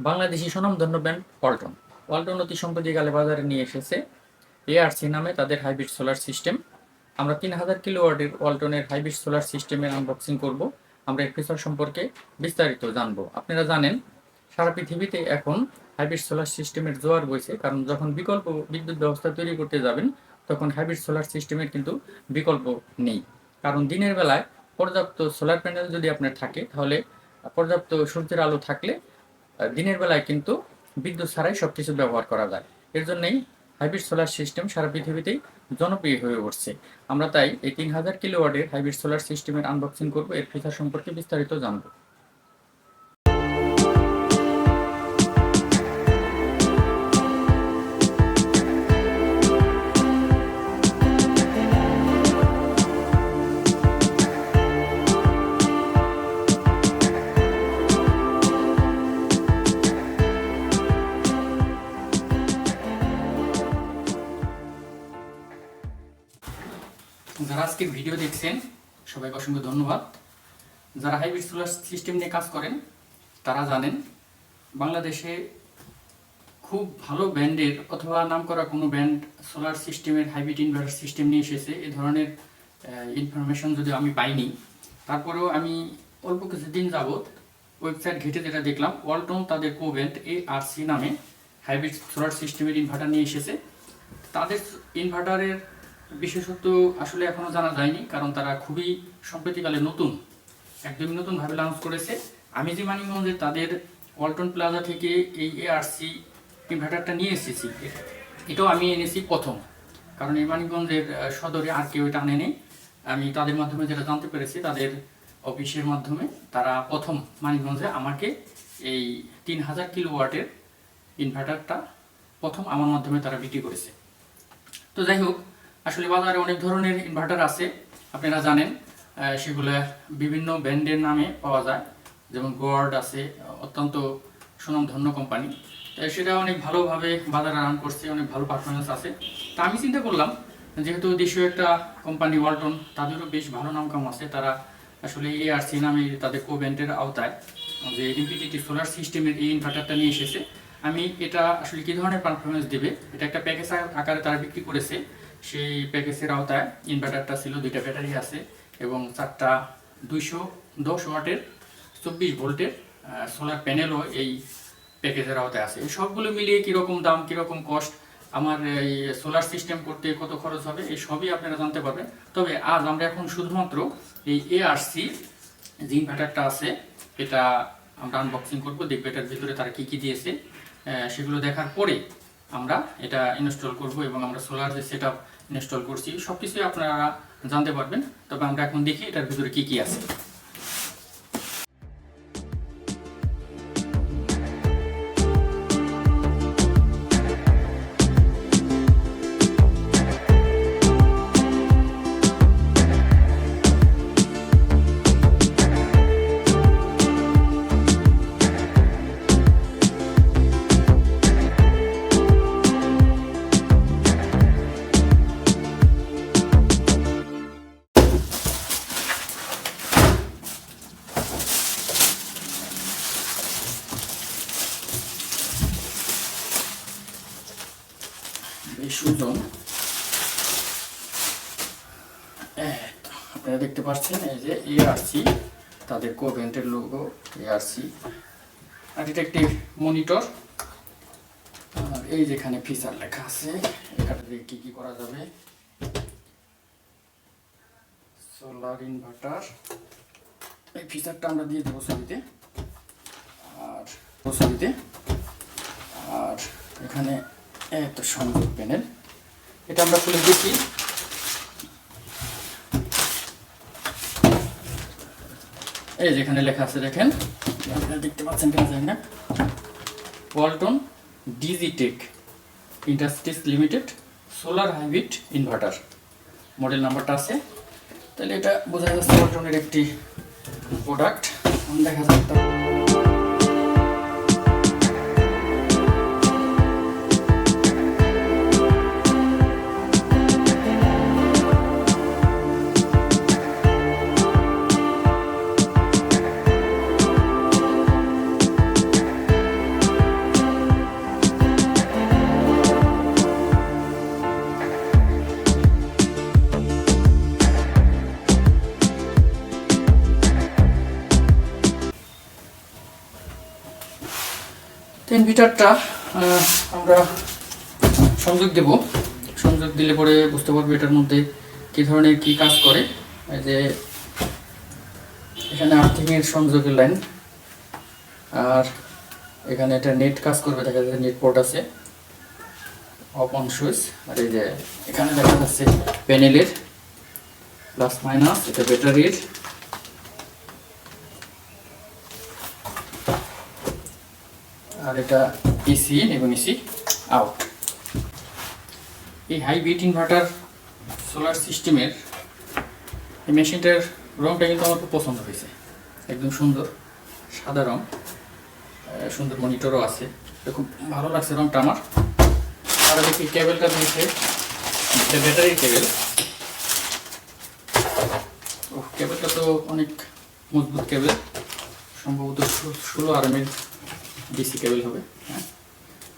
বাংলাদেশি স্বনামধন্য ব্র্যান্ড ওয়ালটন। ওয়ালটন অতি সম্প্রতিকালে বাজারে নিয়ে এসেছে এআরসি নামে তাদের হাইব্রিড সোলার সিস্টেম। আমরা 3000 কিলোওয়াটের ওয়ালটনের হাইব্রিড সোলার সিস্টেমের আনবক্সিং করব। আমরা এর ফিচার সম্পর্কে বিস্তারিত জানব। আপনারা জানেন সারা পৃথিবীতে এখন হাইব্রিড সোলার সিস্টেমের জোয়ার বইছে, কারণ যখন বিকল্প বিদ্যুৎ ব্যবস্থা তৈরি করতে যাবেন তখন হাইব্রিড সোলার সিস্টেমের কিন্তু বিকল্প নেই। কারণ দিনের বেলায় পর্যাপ্ত সোলার প্যানেল যদি আপনার থাকে, তাহলে পর্যাপ্ত সূর্যের আলো থাকলে দিনের বেলায় কিন্তু বিদ্যুৎ ছাড়াই সব কিছু ব্যবহার করা যায়। এর জন্যই হাইব্রিড সোলার সিস্টেম সারা পৃথিবীতেই জনপ্রিয় হয়ে উঠছে। আমরা তাই এই 3000 কিলোওয়াটের হাইব্রিড সোলার সিস্টেমের আনবক্সিং করব, এর ফিচার সম্পর্কে বিস্তারিত জানব। যারা আজকের ভিডিও দেখছেন সবাইকে অসংখ্য ধন্যবাদ। যারা হাইব্রিড সোলার সিস্টেম নিয়ে কাজ করেন তারা জানেন বাংলাদেশে খুব ভালো ব্র্যান্ডের অথবা নামকরা কোনো ব্র্যান্ড সোলার সিস্টেমের হাইব্রিড ইনভার্টার সিস্টেম নিয়ে এসেছে। এই ধরনের ইনফরমেশন যদি আমি পাইনি, তারপরেও আমি অল্প কিছুদিন যাবৎ ওয়েবসাইট ঘেটে যেটা দেখলাম, ওয়ালটন তাদের কো ব্র্যান্ড এআরসি নামে হাইব্রিড সোলার সিস্টেমের ইনভার্টার নিয়ে এসেছে। তাদের ইনভার্টারের বিশেষত্ব আসলে এখনও জানা যায়নি, কারণ তারা খুবই সম্প্রতিকালে নতুন, একদমই নতুনভাবে লঞ্চ করেছে। আমি যে মানিকগঞ্জে তাদের ওয়ালটন প্লাজা থেকে এই এআরসি ইনভার্টারটা নিয়ে এসেছি, এটাও আমি এনেছি প্রথম, কারণ এই মানিকগঞ্জের সদরে আর কেউ এটা আনেনি। আমি তাদের মাধ্যমে যেটা জানতে পেরেছি, তাদের অফিসের মাধ্যমে তারা প্রথম মানিকগঞ্জে আমাকে এই 3000 কিলোওয়াটের ইনভার্টারটা প্রথম আমার মাধ্যমে তারা বিক্রি করেছে। তো যাই হোক, আসলে বাজারে অনেক ধরনের ইনভার্টার আছে, আপনারা জানেন সেগুলো বিভিন্ন ব্র্যান্ডের নামে পাওয়া যায়, যেমন গোয়ার্ড আছে, অত্যন্ত সুনামধন্য কোম্পানি, সেটা অনেক ভালোভাবে বাজারে রান করছে, অনেক ভালো পারফরমেন্স আছে। তা আমি চিন্তা করলাম, যেহেতু দেশীয় একটা কোম্পানি ওয়ালটন, তাদেরও বেশ ভালো নামকাম আছে, তারা আসলে এআরসি নামে তাদের কো ব্র্যান্ডের আওতায় যে এমপিটিটি সোলার সিস্টেমের এই ইনভার্টারটা নিয়ে এসেছে। আমি এটা আসলে কী ধরনের পারফরমেন্স দেবে, এটা একটা প্যাকেজ আকারে তারা বিক্রি করেছে। সেই প্যাকেজের আওতায় ইনভার্টারটা ছিল, 2টা ব্যাটারি আছে এবং 4টা 210 ওয়াটের 24 ভোল্টের সোলার প্যানেলও এই প্যাকেজের আওতায় আছে। এই সবগুলো মিলিয়ে কীরকম দাম, কীরকম কস্ট, আমার এই সোলার সিস্টেম করতে কত খরচ হবে, এই সবই আপনারা জানতে পারবেন। তবে আজ আমরা এখন শুধুমাত্র এই এআরসি যে ইনভার্টারটা আছে এটা আমরা আনবক্সিং করবো, দেখবো এটার ভিতরে তারা কী কী দিয়েছে। সেগুলো দেখার পরে আমরা এটা ইনস্টল করব এবং আমরা সোলার যে সেট আপ ইনস্টল করছি সব কিছুই আপনারা জানতে পারবেন। তবে আমরা এখন দেখি এটার ভিতরে কী কী আছে। বেশ ওজন, আপনারা দেখতে পাচ্ছেন এই যে এআরসি, তাদের কো ব্র্যান্ডের লোগো এআরসি, আর এটা একটি মনিটর, আর এই যেখানে ফিচার লেখা আছে, এখানে কি কি করা যাবে। সোলার ইনভার্টার, এই ফিচারটা আমরা দিয়ে দেবো ছবিতে, আর এখানে একটা সংযোগ প্যানেল, এটা আমরা খুলে দেখি। এই যেখানে লেখা আছে দেখেন, আপনারা দেখতে পাচ্ছেন কিনা জানি না, Walton Digitech industries limited solar hybrid inverter, model নাম্বারটা আছে। তাহলে এটা বোঝা যাচ্ছে ওয়ালটনের একটি প্রোডাক্ট। দেখা যাচ্ছে তো ইনভার্টারটা আমরা সংযোগ দেব। সংযোগ দিলে পরে বুঝতে পারবো এটার মধ্যে কী ধরনের কী কাজ করে। এই যে এখানে আর্থিংয়ের সংযোগের লাইন, আর এখানে এটা নেট কাজ করবে, দেখা যাচ্ছে নেট পোর্ট আছে, অফ অন সুইচ। আর এই যে এখানে দেখা যাচ্ছে প্যানেলের প্লাস মাইনাস, এটা ব্যাটারির, আর এটা ইসি ইন এবং ইসি আউট। এই হাই বিট ইনভার্টার সোলার সিস্টেমের এই মেশিনটার রংটা কিন্তু আমার খুব পছন্দ হয়েছে, একদম সুন্দর সাদা রং, সুন্দর মনিটরও আছে, খুব ভালো লাগছে রংটা আমার। আর দেখি কেবলটা দিয়েছে, এটা ব্যাটারির কেবল। ও কেবলটা তো অনেক মজবুত কেবল, সম্ভবত 16 RMএর ডিসি কেবল হবে। হ্যাঁ,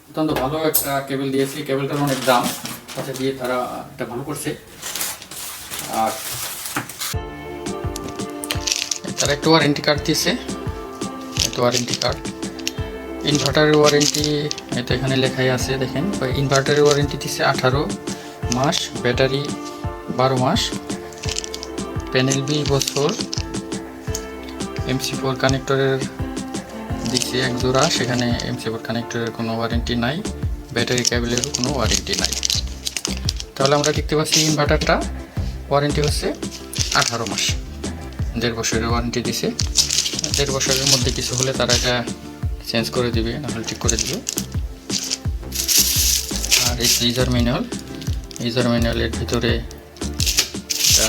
অত্যন্ত ভালো একটা কেবল দিয়েছে। কেবলটার অনেক দাম, সাথে দিয়ে তারা এটা ভালো করছে। আর তারা একটা ওয়ারেন্টি কার্ড দিয়েছে, এটা ওয়ারেন্টি কার্ড। ইনভার্টারের ওয়ারেন্টি এটা এখানে লেখাই আছে, দেখেন। ইনভার্টারের ওয়ারেন্টি দিচ্ছে 18 মাস, ব্যাটারি 12 মাস, প্যানেল 20 বছর, MC4 কানেক্টরের দিচ্ছে 1 জোড়া, সেখানে MC4 কানেক্টরের কোনো ওয়ারেন্টি নাই, ব্যাটারি কেবলেরও কোনো ওয়ারেন্টি নাই। তাহলে আমরা দেখতে পাচ্ছি ইনভার্টারটা ওয়ারেন্টি হচ্ছে 18 মাস, 1.5 বছরের ওয়ারেন্টি দিছে। 1.5 বছরের মধ্যে কিছু হলে তারা এটা চেঞ্জ করে দিবে, নাহলে ঠিক করে দিবে। আর এই ইউজার ম্যানুয়ালের ভিতরে এটা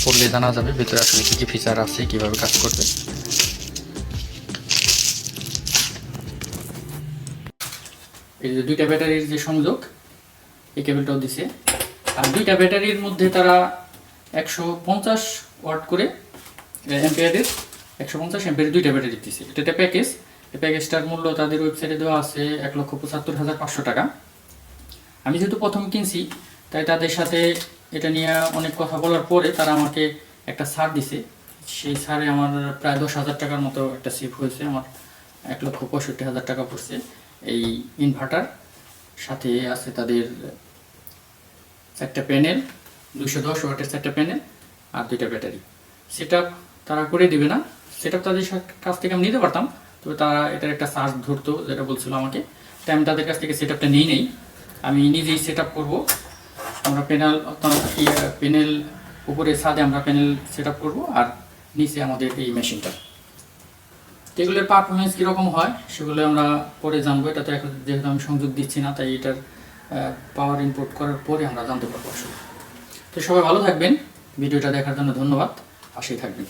পড়লে জানা যাবে ভিতরে আসলে কী কী ফিচার আছে, কীভাবে কাজ করবে। এই যে 2টা ব্যাটারির যে সংযোগ, এই কেবলটাও দিছে। আর 2টা ব্যাটারির মধ্যে তারা 150 ওয়াট করে অ্যাম্পিয়ারের 150 অ্যাম্পিয়ারের 2টা ব্যাটারি দিচ্ছে। এটা একটা প্যাকেজ। এই প্যাকেজটার মূল্য তাদের ওয়েবসাইটে দেওয়া আছে 1,75,500 টাকা। আমি যেহেতু প্রথম কিনছি, তাই তাদের সাথে এটা নিয়ে অনেক কথা বলার পরে তারা আমাকে একটা ছাড় দিছে। সেই ছাড়ে আমার প্রায় 10,000 টাকার মতো একটা সেভ হয়েছে। আমার 1,65,000 টাকা পড়ছে এই ইনভার্টার। সাথে আছে তাদের 4টা প্যানেল, 210 ওয়াটের 4টা প্যানেল, আর 2টা ব্যাটারি। সেট আপ তারা করে দিবে না, সেট আপ তাদের কাছ থেকে আমি নিতে পারতাম, তবে তারা এটার একটা চার্জ ধরতো, যেটা বলছিল আমাকে। তাই আমি তাদের কাছ থেকে সেট আপটা নিই নেই, আমি নিজেই সেট আপ করবো। আমরা প্যানেল উপরে ছাদে আমরা প্যানেল সেট আপ করবো, আর নিচে আমাদের এই মেশিনটা। এগুলোর পারফরমেন্স কীরকম হয় সেগুলো আমরা পরে জানবো। এটাতে এখন যেহেতু আমি সংযোগ দিচ্ছি না, তাই এটার পাওয়ার ইনপুট করার পরে আমরা জানতে পারবো আসলে। তো সবাই ভালো থাকবেন, ভিডিওটা দেখার জন্য ধন্যবাদ, পাশেই থাকবেন।